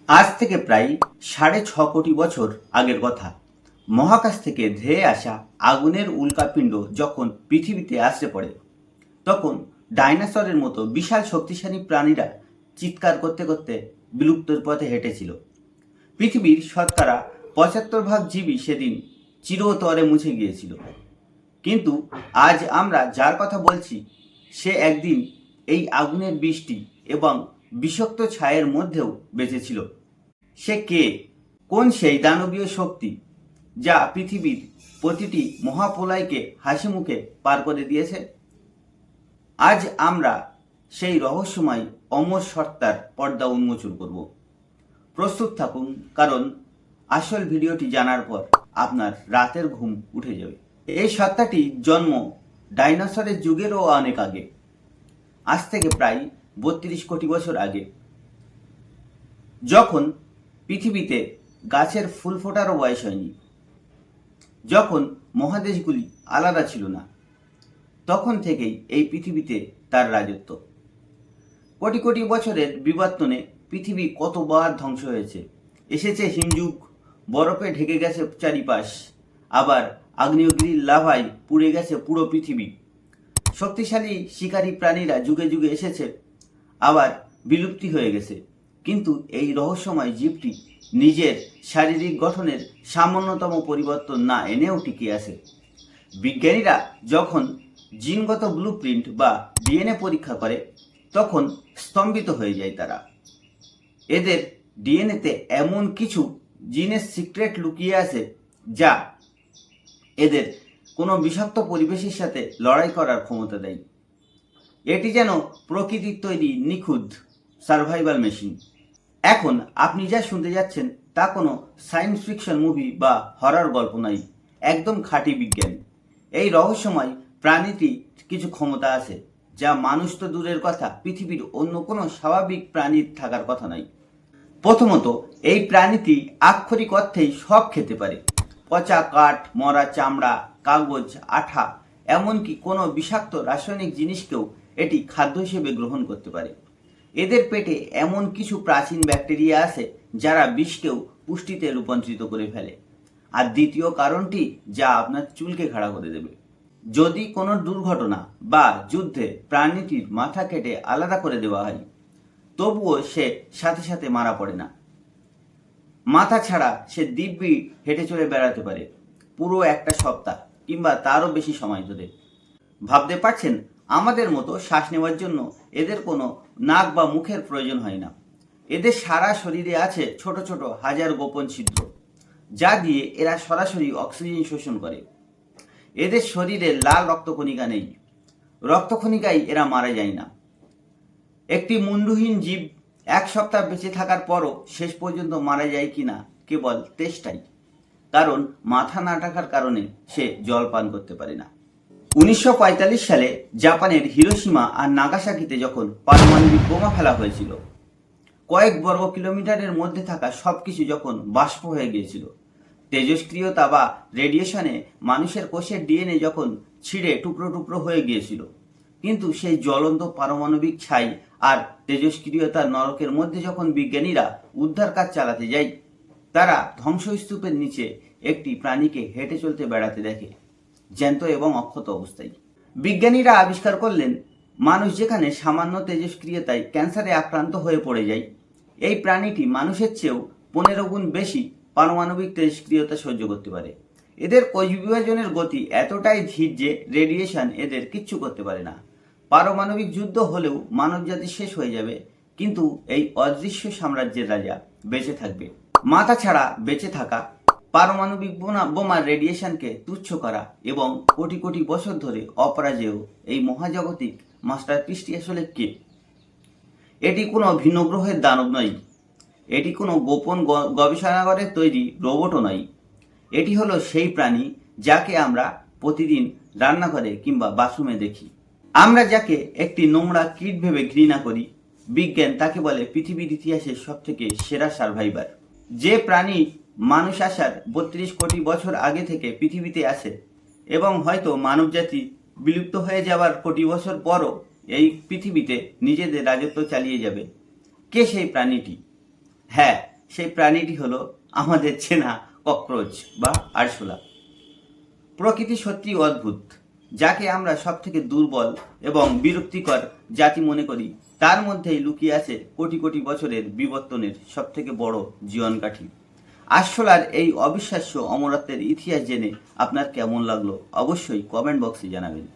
আজ থেকে প্রায় ৬.৫ কোটি বছর আগের কথা। মহাকাশ থেকে ধেয়ে আসা আগুনের উল্কাপিণ্ড যখন পৃথিবীতে আসতে পড়ে, তখন ডাইনোসরের মতো বিশাল শক্তিশালী প্রাণীরা চিৎকার করতে করতে বিলুপ্তির পথে হেঁটেছিল। পৃথিবীর শতকরা ৭৫ ভাগ জীবই সেদিন চিরতরে মুছে গিয়েছিল। কিন্তু আজ আমরা যার কথা বলছি, সে একদিন এই আগুনের বৃষ্টি এবং বিষাক্ত ছায়ের মধ্যেও বেঁচেছিল। সে কে? কোন সেই দানবীয় শক্তি যা পৃথিবীর প্রতিটি মহাপ্রলয়কে হাসি মুখে পার করে দিয়েছে? আজ আমরা সেই রহস্যময় অমর সত্তার পর্দা উন্মোচন করব। প্রস্তুত থাকুন, কারণ আসল ভিডিওটি জানার পর আপনার রাতের ঘুম উঠে যাবে। এই সত্তাটির জন্ম ডাইনোসরের যুগেরও অনেক আগে, আজ থেকে প্রায় ৩২ কোটি বছর আগে, যখন পৃথিবীতে গাছের ফুল ফোটারও বয়স হয়নি, যখন মহাদেশগুলি আলাদা ছিল না, তখন থেকেই এই পৃথিবীতে তার রাজত্ব। কোটি কোটি বছরের বিবর্তনে পৃথিবী কতবার ধ্বংস হয়েছে। এসেছে হিমযুগ, বরফে ঢেকে গেছে চারিপাশ, আবার আগ্নেয়গিরির লাভায় পুড়ে গেছে পুরো পৃথিবী। শক্তিশালী শিকারী প্রাণীরা যুগে যুগে এসেছে, আবার বিলুপ্তি হয়ে গেছে। কিন্তু এই রহস্যময় জীবটি নিজের শারীরিক গঠনের সামান্যতম পরিবর্তন না এনেও টিকে আছে। বিজ্ঞানীরা যখন জিনগত ব্লুপ্রিন্ট বা ডিএনএ পরীক্ষা করে, তখন স্তম্ভিত হয়ে যায় তারা। এদের ডিএনএতে এমন কিছু জিনের সিক্রেট লুকিয়ে আছে, যা এদের কোনো বিষাক্ত পরিবেশের সাথে লড়াই করার ক্ষমতা দেয়। এটি যেন প্রকৃতির তৈরি নিখুঁত সার্ভাইভাল মেশিন। এখন আপনি যা শুনতে যাচ্ছেন তা কোনো সায়েন্স ফিকশন মুভি বা হরর গল্প নয়, একদম খাঁটি বিজ্ঞান। এই রহস্যময় প্রাণীটি কিছু ক্ষমতা আছে যা মানুষ তো দূরের কথা, পৃথিবীর অন্য কোনো স্বাভাবিক প্রাণীর থাকার কথা নয়। প্রথমত, এই প্রাণীটি আক্ষরিক অর্থেই সব খেতে পারে। পচা কাঠ, মরা চামড়া, কাগজ, আঠা, এমনকি কোনো বিষাক্ত রাসায়নিক জিনিসকেও এটি খাদ্য হিসেবে গ্রহণ করতে পারে। এদের পেটে এমন কিছু প্রাচীন ব্যাকটেরিয়া আছে যারা বিষকেও পুষ্টিতে রূপান্তরিত করে ফেলে। আর দ্বিতীয় কারণটি যা আপনার চুলকে খাড়া করে দেবে, যদি কোনো দুর্ঘটনা বা যুদ্ধে প্রাণীটির মাথা কেটে আলাদা করে দেওয়া হয়, তবুও সে সাথে সাথে মারা পড়ে না। মাথা ছাড়া সে দিব্যি হেঁটে চলে বেড়াতে পারে পুরো একটা সপ্তাহ কিংবা তারও বেশি সময় ধরে। ভাবতে পারছেন, আমাদের মতো শ্বাস নেওয়ার জন্য এদের কোনো নাক বা মুখের প্রয়োজন হয় না। এদের সারা শরীরে আছে ছোট ছোট হাজার গোপন ছিদ্র, যা দিয়ে এরা সরাসরি অক্সিজেন শোষণ করে। এদের শরীরে লাল রক্তকণিকা নেই, রক্তকণিকায় এরা মারা যায় না। একটি মুন্ডুহীন জীব 1 সপ্তাহ বেঁচে থাকার পরও শেষ পর্যন্ত মারা যায় কিনা কেবল তেষ্টাই, কারণ মাথা না ঢাকার কারণে সে জল পান করতে পারে না। 1945 সালে জাপানের হিরোশিমা আর নাগাসাকিতে যখন পারমাণবিক বোমা ফেলা হয়েছিল, কয়েক বর্গ কিলোমিটারের মধ্যে থাকা সবকিছু যখন বাষ্প হয়ে গিয়েছিল, তেজস্ক্রিয়তা বা রেডিয়েশনে মানুষের কোষের ডিএনএ যখন ছিঁড়ে টুকরো টুকরো হয়ে গিয়েছিল, কিন্তু সেই জ্বলন্ত পারমাণবিক ছাই আর তেজস্ক্রিয়তার নরকের মধ্যে যখন বিজ্ঞানীরা উদ্ধার কাজ চালাতে যায়, তারা ধ্বংসস্তূপের নিচে একটি প্রাণীকে হেঁটে চলতে বেড়াতে দেখে, জ্যান্ত এবং অক্ষত অবস্থায়। বিজ্ঞানীরা আবিষ্কার করলেন, মানুষ যেখানে সামান্য তেজস্ক্রিয়তায় ক্যান্সারে আক্রান্ত হয়ে পড়ে যায়, এই প্রাণীটি মানুষের চেয়েও 15 গুণ বেশি পারমাণবিক তেজস্ক্রিয়তা সহ্য করতে পারে। এদের কোষ বিভাজনের গতি এতটাই ধীর যে রেডিয়েশন এদের কিচ্ছু করতে পারে না। পারমাণবিক যুদ্ধ হলেও মানবজাতি শেষ হয়ে যাবে, কিন্তু এই অদৃশ্য সাম্রাজ্যের রাজা বেঁচে থাকবে। মাথা ছাড়া বেঁচে থাকা, পারমাণবিক বোমার রেডিয়েশনকে তুচ্ছ করা এবং কোটি কোটি বছর ধরে অপরাজেয় এই মহাজাগতিক মাস্টারপিসটি আসলে কে? এটি কোনো ভিন্ন গ্রহের দানব নয়, এটি কোনো গোপন গবেষণাগারের তৈরি রোবটও নয়। এটি হলো সেই প্রাণী যাকে আমরা প্রতিদিন রান্নাঘরে কিংবা বাথরুমে দেখি। আমরা যাকে একটি নোংরা কীট ভেবে ঘৃণা করি, বিজ্ঞান তাকে বলে পৃথিবীর ইতিহাসের সবথেকে সেরা সার্ভাইভার। যে প্রাণী মানুষ আসার 32 কোটি বছর আগে থেকে পৃথিবীতে আসে এবং হয়তো মানবজাতি বিলুপ্ত হয়ে যাওয়ার কোটি বছর পরও এই পৃথিবীতে নিজেদের রাজত্ব চালিয়ে যাবে। কে সেই প্রাণীটি? হ্যাঁ, সেই প্রাণীটি হলো আমাদের চেনা ককরোচ বা আরশোলা। প্রকৃতি সত্যি অদ্ভুত। যাকে আমরা সব থেকে দুর্বল এবং বিরক্তিকর জাতি মনে করি, তার মধ্যেই লুকিয়ে আছে কোটি কোটি বছরের বিবর্তনের সব থেকে বড় জীবনকাঠি। আরশোলার এই অবিশ্বাস্য অমরত্বের ইতিহাস জেনে আপনার কেমন লাগলো অবশ্যই কমেন্ট বক্সে জানাবেন।